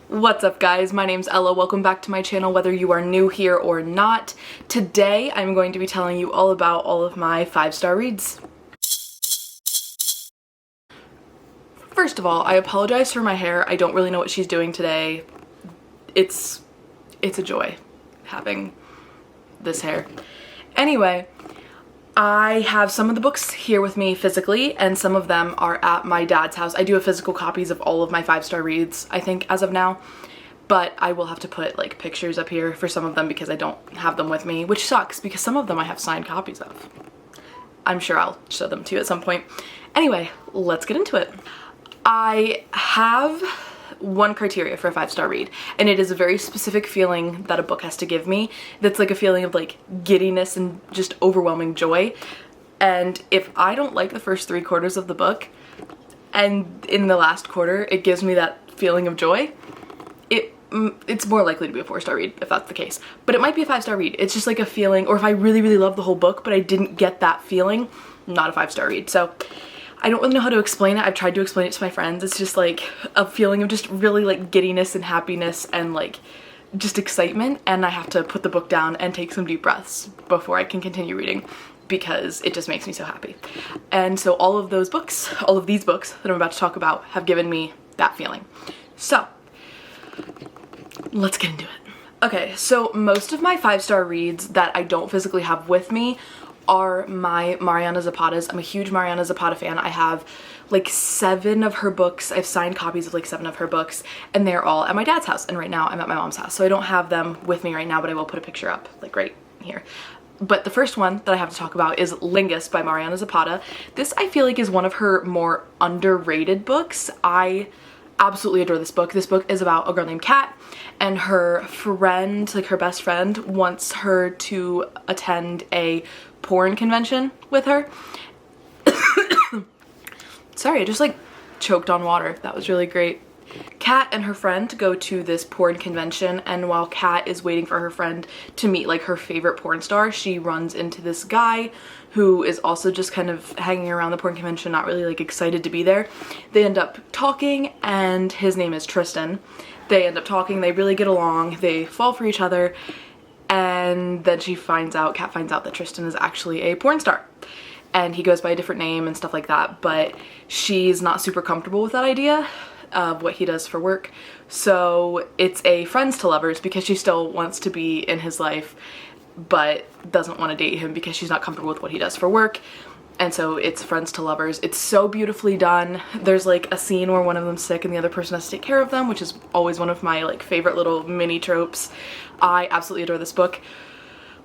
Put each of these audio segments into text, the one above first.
What's up guys, my name's Ella. Welcome back to my channel whether you are new here or not. Today I'm going to be telling you all about all of my 5-star reads. First of all, I apologize for my hair. I don't really know what she's doing today. It's a joy having this hair. Anyway, I have some of the books here with me physically, and some of them are at my dad's house. I do have physical copies of all of my 5-star reads, I think, as of now, but I will have to put like pictures up here for some of them because I don't have them with me, which sucks because some of them I have signed copies of. I'm sure I'll show them to you at some point. Anyway, let's get into it. I have one criteria for a 5-star read, and it is a very specific feeling that a book has to give me that's like a feeling of like giddiness and just overwhelming joy. And if I don't like the first 3/4 of the book and in the last quarter it gives me that feeling of joy, it's more likely to be a 4-star read if that's the case. But it might be a 5-star read. It's just like a feeling, or if I really love the whole book but I didn't get that feeling, not a 5-star read. So I don't really know how to explain it. I've tried to explain it to my friends. It's just like a feeling of just really like giddiness and happiness and like just excitement, and I have to put the book down and take some deep breaths before I can continue reading because it just makes me so happy. And so all of those books, all of these books that I'm about to talk about have given me that feeling. So let's get into it. Okay, so most of my 5-star reads that I don't physically have with me are my Mariana Zapatas. I'm a huge Mariana Zapata fan. I have like 7 of her books. I've signed copies of like 7 of her books, and they're all at my dad's house, and right now I'm at my mom's house. So I don't have them with me right now, but I will put a picture up like right here. But the first one that I have to talk about is Lingus by Mariana Zapata. This I feel like is one of her more underrated books. I absolutely adore this book. This book is about a girl named Kat, and her friend, like her best friend, wants her to attend a porn convention with her. Sorry, I just like choked on water. That was really great. Kat and her friend go to this porn convention, and while Kat is waiting for her friend to meet like her favorite porn star, she runs into this guy who is also just kind of hanging around the porn convention, not really like excited to be there. They end up talking, and his name is Tristan. They end up talking, they really get along, they fall for each other, and then Kat finds out that Tristan is actually a porn star. And he goes by a different name and stuff like that, but she's not super comfortable with that idea of what he does for work. So it's a friends to lovers because she still wants to be in his life but doesn't want to date him because she's not comfortable with what he does for work. And so it's friends to lovers. It's so beautifully done. There's like a scene where one of them's sick and the other person has to take care of them, which is always one of my like favorite little mini tropes. I absolutely adore this book.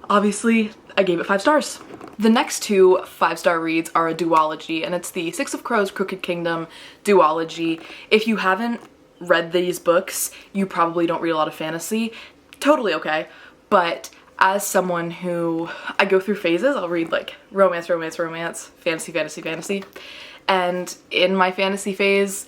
Obviously, I gave it 5 stars. The next 2 5-star reads are a duology, and it's the Six of Crows Crooked Kingdom duology. If you haven't read these books, you probably don't read a lot of fantasy. Totally okay, but as someone who, I go through phases, I'll read like romance, fantasy, and in my fantasy phase,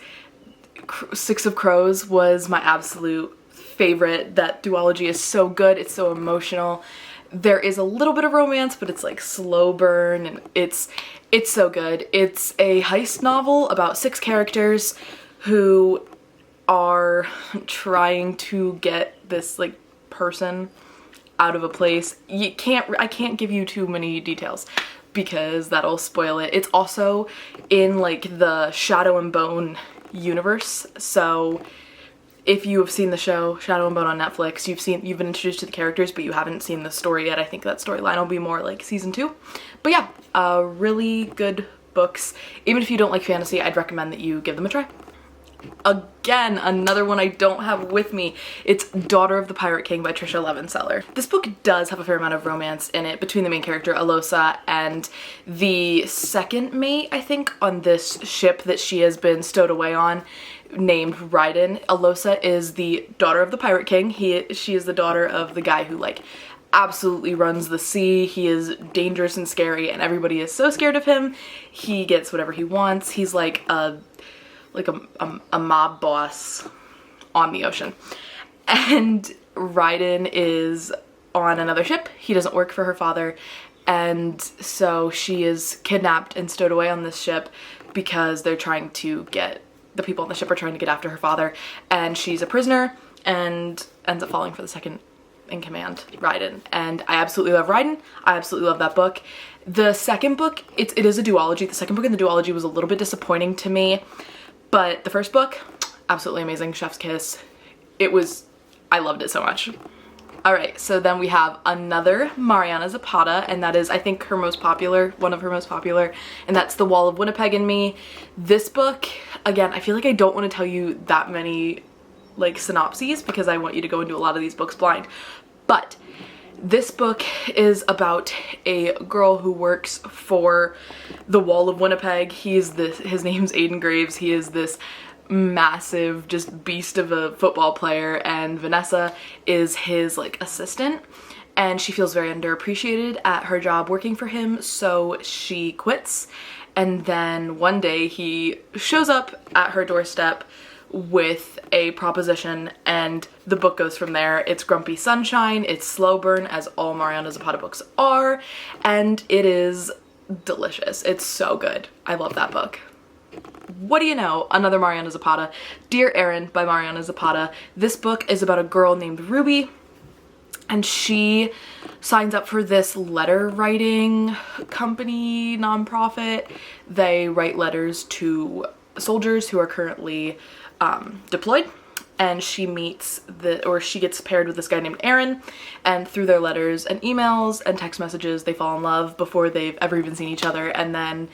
Six of Crows was my absolute favorite. That duology is so good, it's so emotional. There is a little bit of romance, but it's like slow burn, and it's so good. It's a heist novel about 6 characters who are trying to get this like person out of a place. I can't give you too many details because that'll spoil it. It's also in like the Shadow and Bone universe, so if you have seen the show Shadow and Bone on Netflix, you've been introduced to the characters, but you haven't seen the story yet. I think that storyline will be more like season 2. But yeah, really good books. Even if you don't like fantasy, I'd recommend that you give them a try. Again, another one I don't have with me. It's Daughter of the Pirate King by Tricia Levenseller. This book does have a fair amount of romance in it between the main character Alosa and the second mate, I think, on this ship that she has been stowed away on, named Raiden. Alosa is the daughter of the Pirate King. She is the daughter of the guy who like absolutely runs the sea. He is dangerous and scary, and everybody is so scared of him. He gets whatever he wants. He's like a mob boss on the ocean. And Raiden is on another ship. He doesn't work for her father, and so she is kidnapped and stowed away on this ship because they're trying to get the people on the ship are trying to get after her father, and she's a prisoner and ends up falling for the second in command, Raiden. And I absolutely love Raiden. I absolutely love that book. The second book, it is a duology. The second book in the duology was a little bit disappointing to me, but the first book, absolutely amazing. Chef's kiss. I loved it so much. All right, so then we have another Mariana Zapata, and that is, I think, one of her most popular, and that's The Wall of Winnipeg and Me. This book, again, I feel like I don't want to tell you that many like synopses because I want you to go into a lot of these books blind, but this book is about a girl who works for the Wall of Winnipeg. His name's Aiden Graves. He is this massive just beast of a football player, and Vanessa is his like assistant, and she feels very underappreciated at her job working for him, so she quits. And then one day he shows up at her doorstep with a proposition, and the book goes from there. It's grumpy sunshine, it's slow burn, as all Mariana Zapata books are, and it is delicious. It's so good. I love that book. What do you know? Another Mariana Zapata. Dear Erin by Mariana Zapata. This book is about a girl named Ruby, and she signs up for this letter writing company, nonprofit. They write letters to soldiers who are currently deployed, and she gets paired with this guy named Aaron, and through their letters and emails and text messages, they fall in love before they've ever even seen each other, and then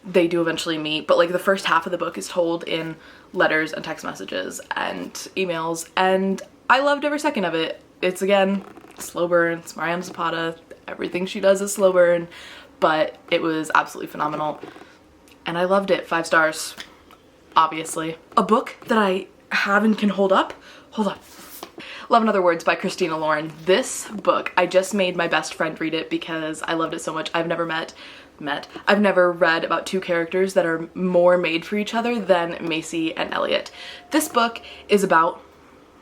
they do eventually meet. But like the first half of the book is told in letters and text messages and emails, and I loved every second of it. It's, again, slow burn. It's Mariana Zapata. Everything she does is slow burn, but it was absolutely phenomenal, and I loved it. 5 stars, obviously. A book that I have and can hold up. Hold on. Love and Other Words by Christina Lauren. This book, I just made my best friend read it because I loved it so much. I've never read about two characters that are more made for each other than Macy and Elliot. This book is about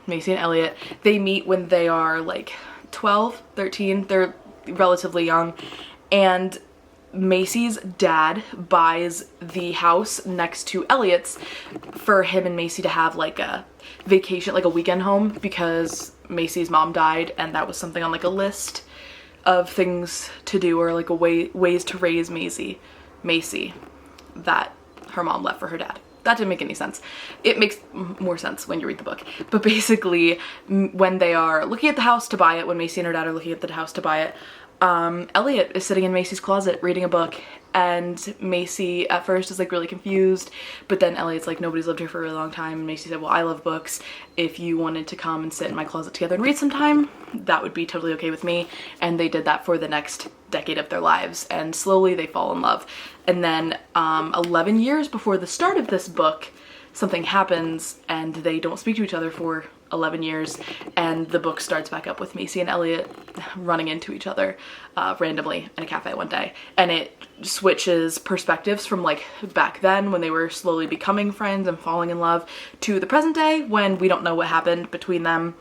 Macy and Elliot. They meet when they are like 12, 13. They're relatively young, and Macy's dad buys the house next to Elliot's for him and Macy to have like a vacation, like a weekend home, because Macy's mom died, and that was something on like a list of things to do, or like ways to raise Macy that her mom left for her dad. That didn't make any sense. It makes more sense when you read the book. But basically, when they are looking at the house to buy it, when Macy and her dad are looking at the house to buy it, Elliot is sitting in Macy's closet reading a book, and Macy at first is like really confused, but then Elliot's like, nobody's lived here for a really long time, and Macy said, well, I love books. If you wanted to come and sit in my closet together and read sometime, that would be totally okay with me. And they did that for the next decade of their lives, and slowly they fall in love. And then 11 years before the start of this book, something happens and they don't speak to each other for 11 years, and the book starts back up with Macy and Elliot running into each other randomly in a cafe one day, and it switches perspectives from like back then when they were slowly becoming friends and falling in love to the present day when we don't know what happened between them,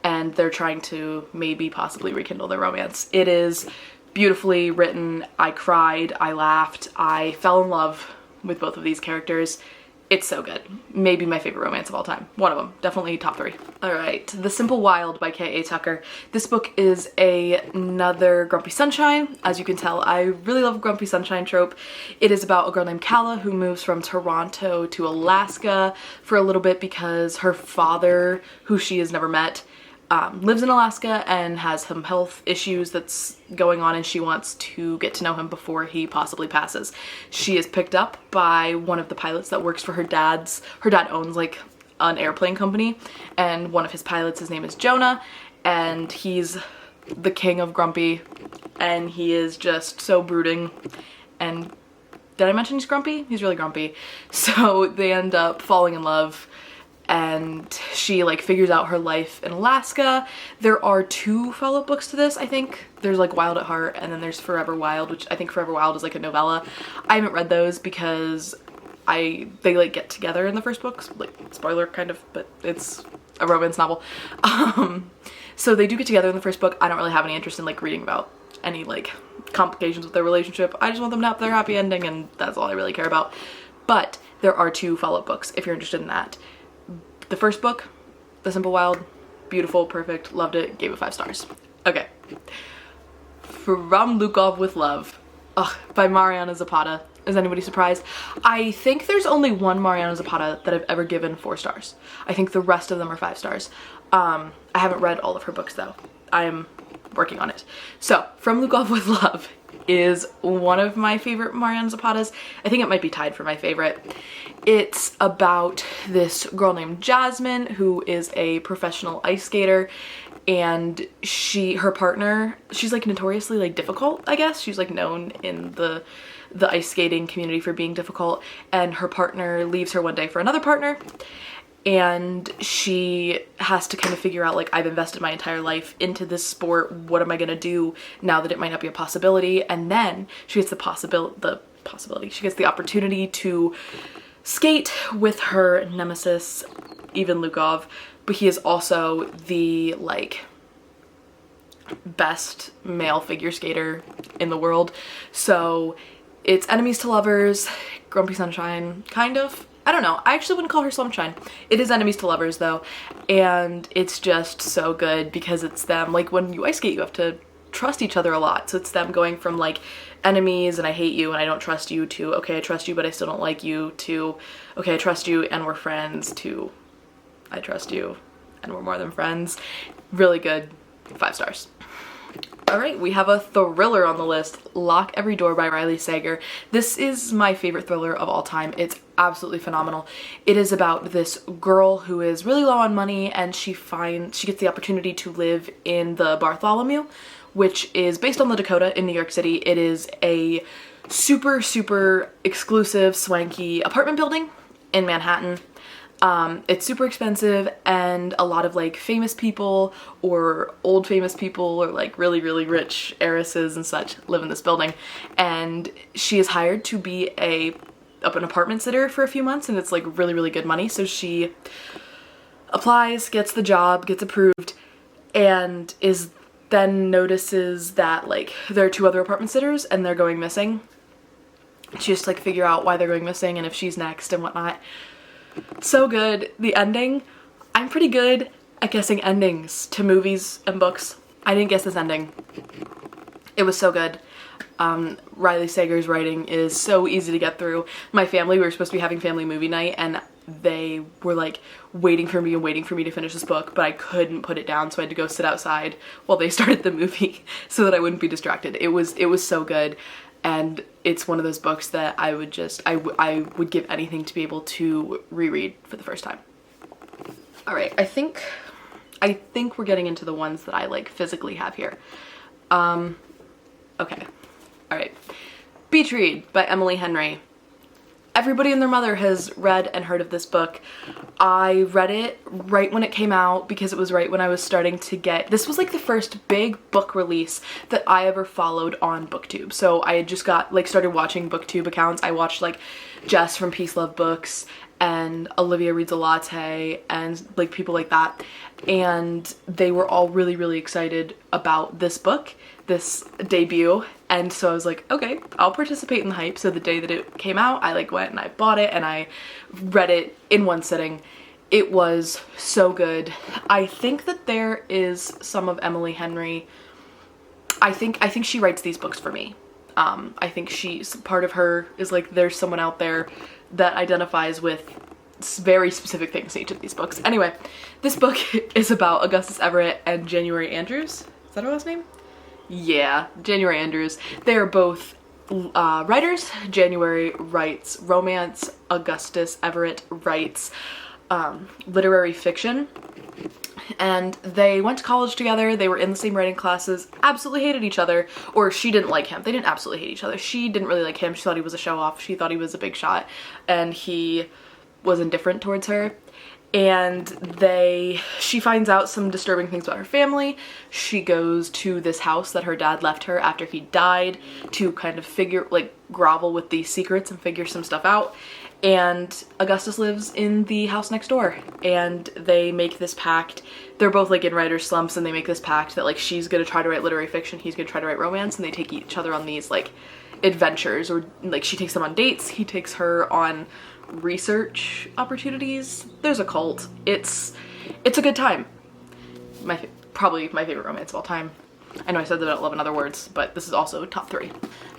and they're trying to maybe possibly rekindle their romance. It is beautifully written. I cried, I laughed, I fell in love with both of these characters. It's so good. Maybe my favorite romance of all time. One of them. Definitely top 3. All right. The Simple Wild by K.A. Tucker. This book is another Grumpy Sunshine. As you can tell, I really love Grumpy Sunshine trope. It is about a girl named Kala who moves from Toronto to Alaska for a little bit because her father, who she has never met, lives in Alaska and has some health issues that's going on, and she wants to get to know him before he possibly passes. She is picked up by one of the pilots that works for her dad owns like an airplane company, and one of his pilots, his name is Jonah, and he's the king of grumpy, and he is just so brooding. And did I mention he's grumpy? He's really grumpy. So they end up falling in love, and she like figures out her life in Alaska. There are 2 follow-up books to this, I think. There's like Wild at Heart, and then there's Forever Wild, which I think Forever Wild is like a novella. I haven't read those because they like get together in the first book, like spoiler kind of, but it's a romance novel. So they do get together in the first book. I don't really have any interest in like reading about any like complications with their relationship. I just want them to have their happy ending, and that's all I really care about. But there are 2 follow-up books if you're interested in that. The first book, The Simple Wild, beautiful, perfect, loved it, gave it 5 stars. Okay. From Lukov with Love, by Mariana Zapata. Is anybody surprised? I think there's only one Mariana Zapata that I've ever given 4 stars. I think the rest of them are 5 stars. I haven't read all of her books though. I am working on it. So, From Lukov with Love is one of my favorite Mariana Zapatas. I think it might be tied for my favorite. It's about this girl named Jasmine who is a professional ice skater, and her partner, she's like notoriously like difficult, I guess. She's like known in the ice skating community for being difficult, and her partner leaves her one day for another partner, and she has to kind of figure out, like, I've invested my entire life into this sport, what am I gonna do now that it might not be a possibility? And then she gets she gets the opportunity to skate with her nemesis, Ivan Lukov, but he is also the, like, best male figure skater in the world. So it's enemies to lovers, grumpy sunshine, kind of. I don't know. I actually wouldn't call her sunshine. It is enemies to lovers though, and it's just so good because it's them. Like, when you ice skate, you have to trust each other a lot. So it's them going from, like, enemies and I hate you and I don't trust you to, okay, I trust you but I still don't like you, to, okay, I trust you and we're friends, to, I trust you and we're more than friends. Really good. 5 stars. Alright, we have a thriller on the list, Lock Every Door by Riley Sager. This is my favorite thriller of all time. It's absolutely phenomenal. It is about this girl who is really low on money, and she gets the opportunity to live in the Bartholomew, which is based on the Dakota in New York City. It is a super, super exclusive, swanky apartment building in Manhattan. It's super expensive, and a lot of, like, famous people or old famous people or, like, really, really rich heiresses and such live in this building. And she is hired to be an apartment sitter for a few months, and it's, like, really, really good money. So she applies, gets the job, gets approved, and then notices that, like, there are 2 other apartment sitters and they're going missing. She has to, like, figure out why they're going missing and if she's next and whatnot. So good. The ending, I'm pretty good at guessing endings to movies and books. I didn't guess this ending. It was so good. Riley Sager's writing is so easy to get through. My family, we were supposed to be having family movie night, and they were, like, waiting for me to finish this book, but I couldn't put it down, so I had to go sit outside while they started the movie so that I wouldn't be distracted. It was so good. And it's one of those books that I would give anything to be able to reread for the first time. All right, I think we're getting into the ones that I, like, physically have here. Okay. All right. Beach Read by Emily Henry. Everybody and their mother has read and heard of this book. I read it right when it came out because it was right when I was starting to this was, like, the first big book release that I ever followed on BookTube. So I had just started watching BookTube accounts. I watched, like, Jess from Peace Love Books and Olivia Reads a Latte and, like, people like that. And they were all really, really excited about this book, this debut. And so I was like, okay, I'll participate in the hype. So the day that it came out, I, like, went and I bought it and I read it in one sitting. It was so good. I think that there is some of Emily Henry. I think she writes these books for me. I think part of her is, like, there's someone out there that identifies with very specific things in each of these books. Anyway, this book is about Augustus Everett and January Andrews. Is that her last name? Yeah, January Andrews. They are both writers. January writes romance. Augustus Everett writes literary fiction. And they went to college together. They were in the same writing classes. Absolutely hated each other. Or she didn't like him. They didn't absolutely hate each other. She didn't really like him. She thought he was a show-off. She thought he was a big shot. And he was indifferent towards her. And she finds out some disturbing things about her family. She goes to this house that her dad left her after he died to kind of grovel with these secrets and figure some stuff out. And Augustus lives in the house next door, and they make this pact. They're both, like, in writer's slumps, and they make this pact that, like, she's gonna try to write literary fiction, he's gonna try to write romance, and they take each other on these, like, adventures, or, like, she takes them on dates, he takes her on research opportunities. There's a cult. It's a good time. Probably my favorite romance of all time. I know I said that about 11 other words, but this is also top 3.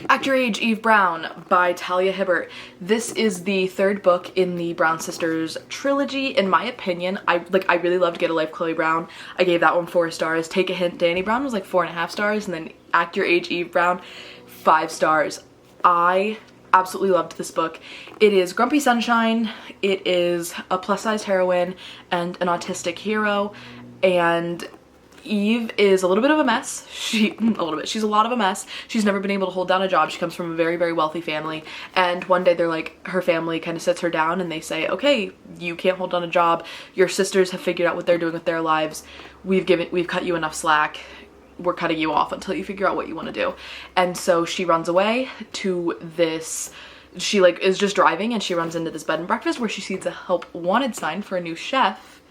Act Your Age, Eve Brown by Talia Hibbert. This is the 3rd book in the Brown Sisters trilogy. In my opinion, I really loved Get a Life, Chloe Brown. I gave that one 4 stars. Take a Hint, Danny Brown was like 4.5 stars, and then Act Your Age, Eve Brown, 5 stars. I absolutely loved this book. It is Grumpy Sunshine. It is a plus-sized heroine and an autistic hero, and Eve is a little bit of a mess. She's a lot of a mess. She's never been able to hold down a job. She comes from a very, very wealthy family, and one day they're like, her family kind of sits her down and they say, okay, you can't hold down a job. Your sisters have figured out what they're doing with their lives. We've cut you enough slack. We're cutting you off until you figure out what you want to do. And so she runs away to this, she like is just driving and she runs into this bed and breakfast where she sees a help wanted sign for a new chef,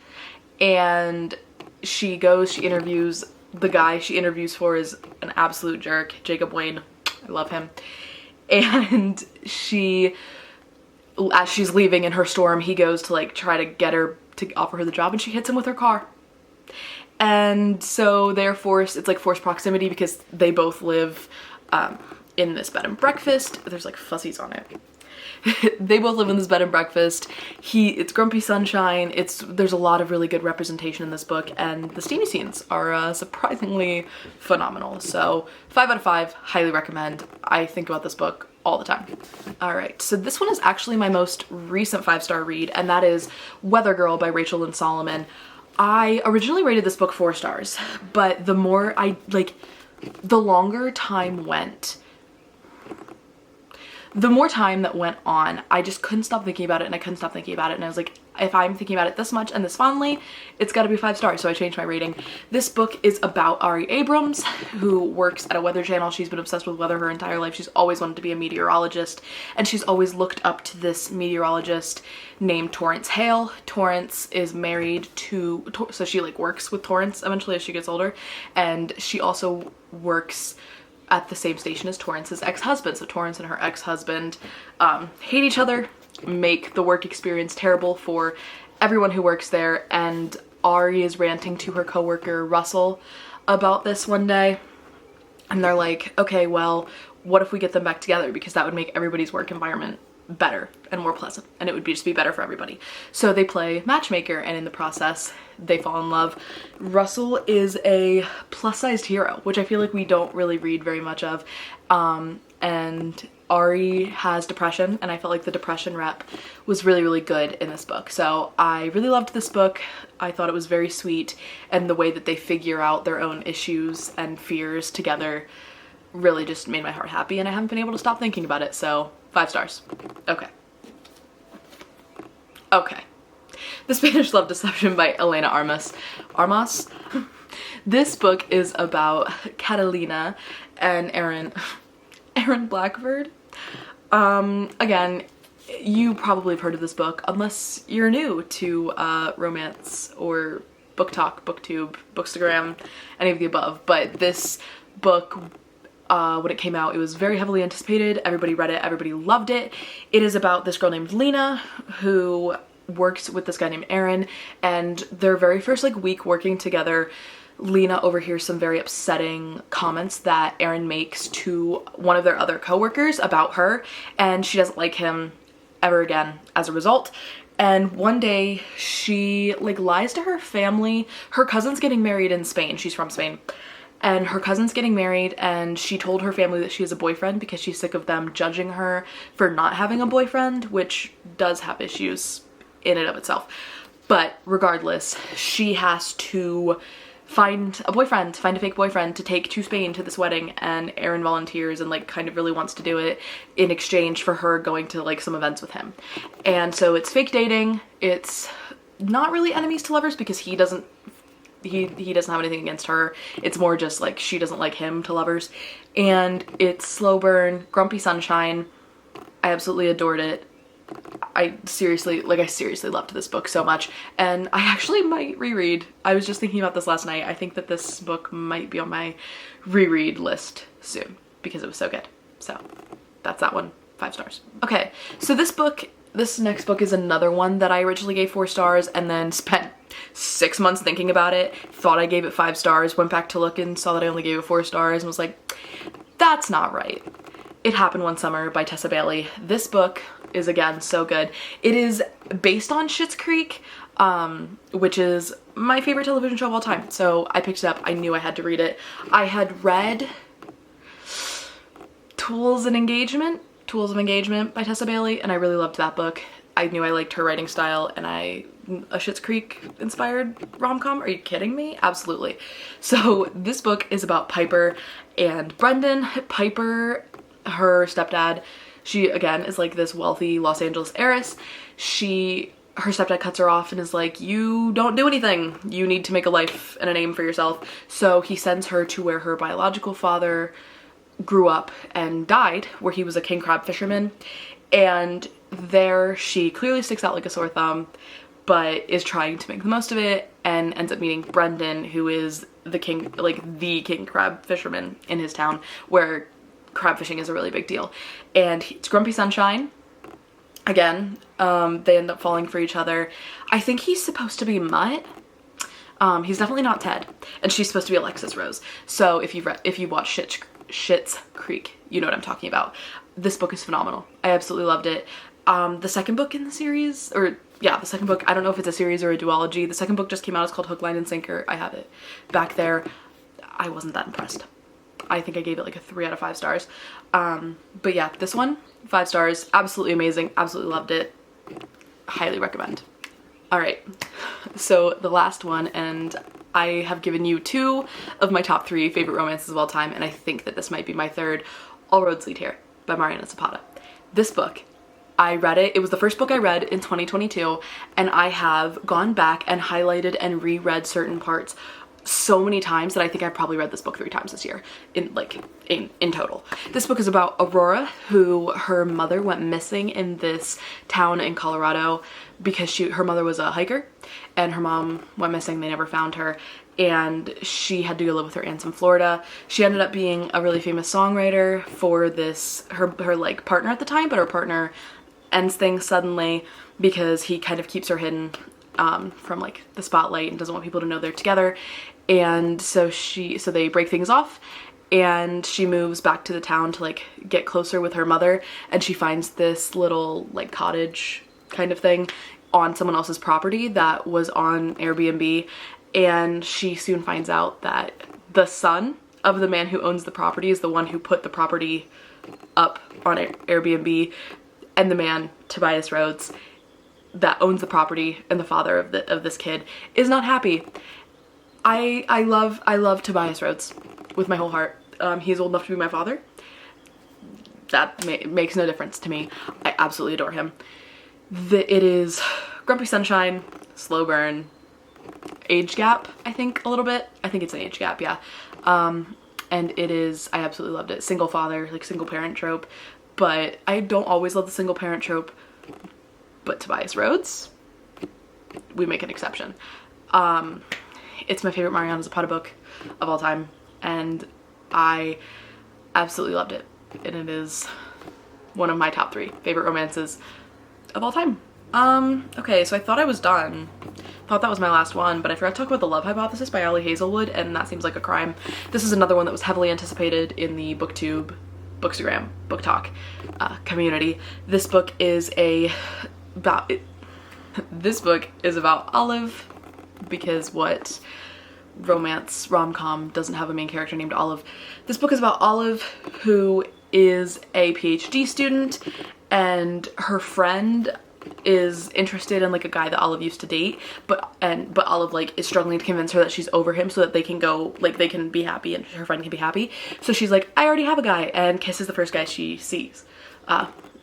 and she interviews the guy she interviews for is an absolute jerk, Jacob Wayne. I love him. And as she's leaving in her storm, he goes to like try to get her to offer her the job, and she hits him with her car. And so they're forced, it's like forced proximity because they both live in this bed and breakfast. There's like fuzzies on it. They both live in this bed and breakfast. It's Grumpy Sunshine. There's a lot of really good representation in this book, and the steamy scenes are surprisingly phenomenal. So 5 out of 5, highly recommend. I think about this book all the time. All right, so this one is actually my most recent 5-star read, and that is Weather Girl by Rachel Lynn Solomon. I originally rated this book 4 stars, but the more time that went on, I just couldn't stop thinking about it, and I couldn't stop thinking about it, and I was like, if I'm thinking about it this much and this fondly, it's gotta be 5 stars, so I changed my rating. This book is about Ari Abrams, who works at a weather channel. She's been obsessed with weather her entire life. She's always wanted to be a meteorologist, and she's always looked up to this meteorologist named Torrance Hale. Torrance is married to, so she like works with Torrance eventually as she gets older, and she also works at the same station as Torrance's ex-husband. So Torrance and her ex-husband hate each other, make the work experience terrible for everyone who works there, and Ari is ranting to her coworker Russell about this one day, and they're like, okay, well, what if we get them back together, because that would make everybody's work environment better and more pleasant, and it would just be better for everybody. So they play matchmaker, and in the process they fall in love. Russell is a plus-sized hero, which I feel like we don't really read very much of, and Ari has depression, and I felt like the depression rep was really, really good in this book. So I really loved this book. I thought it was very sweet, and the way that they figure out their own issues and fears together really just made my heart happy, and I haven't been able to stop thinking about it, so 5 stars. Okay. The Spanish Love Deception by Elena Armas. This book is about Catalina and Aaron Blackford. Again, you probably have heard of this book unless you're new to romance or book talk, booktube, bookstagram, any of the above, but this book, when it came out, it was very heavily anticipated. Everybody read it, everybody loved it. It is about this girl named Lena who works with this guy named Aaron, and their very first week working together, Lena overhears some very upsetting comments that Aaron makes to one of their other coworkers about her, and she doesn't like him ever again as a result. And one day she lies to her family. Her cousin's getting married in Spain. She's from Spain. And her cousin's getting married, and she told her family that she has a boyfriend because she's sick of them judging her for not having a boyfriend, which does have issues in and of itself. But regardless, she has to find a fake boyfriend to take to Spain to this wedding, and Aaron volunteers and kind of really wants to do it in exchange for her going to some events with him. And so it's fake dating. It's not really enemies to lovers because he doesn't have anything against her. It's more just she doesn't like him to lovers. And it's slow burn, Grumpy Sunshine. I absolutely adored it. I seriously loved this book so much, and I actually might reread. I was just thinking about this last night. I think that this book might be on my reread list soon because it was so good. So that's that one, 5 stars. Okay, so this book This next book is another one that I originally gave 4 stars and then spent 6 months thinking about it, thought I gave it 5 stars, went back to look and saw that I only gave it 4 stars and was like, that's not right. It Happened One Summer by Tessa Bailey. This book is, again, so good. It is based on Schitt's Creek, which is my favorite television show of all time. So I picked it up. I knew I had to read it. I had read Tools of Engagement by Tessa Bailey, and I really loved that book. I knew I liked her writing style, and a Schitt's Creek inspired rom-com. Are you kidding me? Absolutely. So this book is about Piper and Brendan. Piper, her stepdad, she again is like this wealthy Los Angeles heiress. Her stepdad cuts her off and is like, you don't do anything. You need to make a life and a name for yourself. So he sends her to where her biological father grew up and died, where he was a king crab fisherman. And there she clearly sticks out like a sore thumb, but is trying to make the most of it and ends up meeting Brendan, who is the king crab fisherman in his town, where crab fishing is a really big deal. And it's Grumpy Sunshine. Again, they end up falling for each other. I think he's supposed to be Mutt. He's definitely not Ted. And she's supposed to be Alexis Rose. So if you've watched Schitt's Creek, you know what I'm talking about. This book is phenomenal. I absolutely loved it. The second book in the series, the second book, I don't know if it's a series or a duology. The second book just came out. It's called Hook, Line, and Sinker. I have it back there. I wasn't that impressed. I think I gave it like a 3 out of 5 stars. But yeah, this one, 5 stars. Absolutely amazing. Absolutely loved it. Highly recommend. All right, so the last one, and I have given you 2 of my top 3 favorite romances of all time, and I think that this might be my third. All Roads Lead Here by Mariana Zapata. This book, I read it. It was the first book I read in 2022, and I have gone back and highlighted and reread certain parts so many times that I think I probably read this book 3 times this year in total. This book is about Aurora, who her mother went missing in this town in Colorado because her mother was a hiker and her mom went missing. They never found her and she had to go live with her aunts in Florida. She ended up being a really famous songwriter for this, her like partner at the time, but her partner ends things suddenly because he kind of keeps her hidden from like the spotlight and doesn't want people to know they're together. And so they break things off and she moves back to the town to like get closer with her mother, and she finds this little like cottage kind of thing on someone else's property that was on Airbnb, and she soon finds out that the son of the man who owns the property is the one who put the property up on Airbnb, and the man, Tobias Rhodes, that owns the property and the father of this kid is not happy. I love Tobias Rhodes with my whole heart. He's old enough to be my father. That makes no difference to me. I absolutely adore him. It is Grumpy Sunshine, slow burn, age gap, I think a little bit. I think it's an age gap, yeah. And it is, I absolutely loved it. Single father, like single parent trope. But I don't always love the single parent trope. But Tobias Rhodes, we make an exception. It's my favorite Mariana Zapata book of all time, and I absolutely loved it. And it is one of my top 3 favorite romances of all time. Okay, so I thought I was done. Thought that was my last one, but I forgot to talk about The Love Hypothesis by Ali Hazelwood, and that seems like a crime. This is another one that was heavily anticipated in the BookTube, Bookstagram, Book Talk community. This book is about Olive, because what romance rom-com doesn't have a main character named Olive? This book is about Olive, who is a PhD student, and her friend is interested in like a guy that Olive used to date, but Olive like is struggling to convince her that she's over him so that they can go, like they can be happy and her friend can be happy. So she's like, I already have a guy, and kisses the first guy she sees.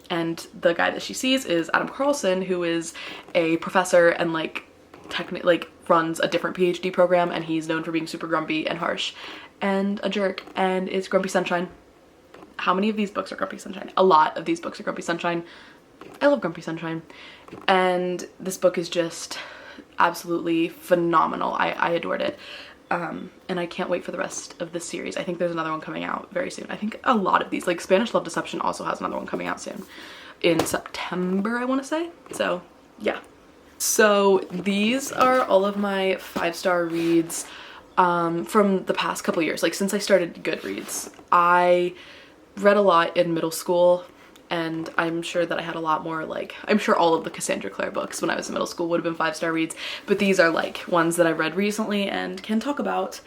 And the guy that she sees is Adam Carlson, who is a professor and like runs a different PhD program, and he's known for being super grumpy and harsh and a jerk, and it's Grumpy Sunshine. How many of these books are Grumpy Sunshine? A lot of these books are Grumpy Sunshine. I love Grumpy Sunshine. And this book is just absolutely phenomenal. I adored it. And I can't wait for the rest of this series. I think there's another one coming out very soon. I think a lot of these, like Spanish Love Deception also has another one coming out soon. in September, I want to say. So yeah. So these are all of my 5-star reads from the past couple years. Like since I started Goodreads, I read a lot in middle school, and I'm sure that I had a lot more, like, I'm sure all of the Cassandra Clare books when I was in middle school would have been 5-star reads, but these are like ones that I read recently and can talk about.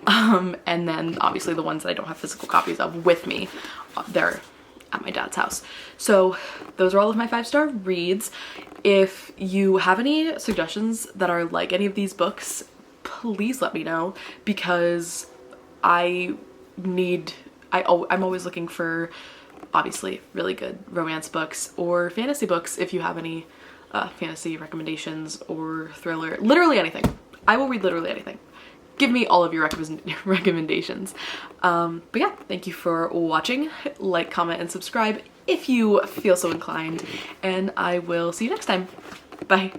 And then obviously the ones that I don't have physical copies of with me, they're at my dad's house. So those are all of my 5-star reads. If you have any suggestions that are like any of these books, please let me know, because I'm always looking for, obviously, really good romance books or fantasy books. If you have any fantasy recommendations or thriller, literally anything. I will read literally anything. Give me all of your recommendations. But yeah, thank you for watching. Like, comment, and subscribe if you feel so inclined, and I will see you next time. Bye.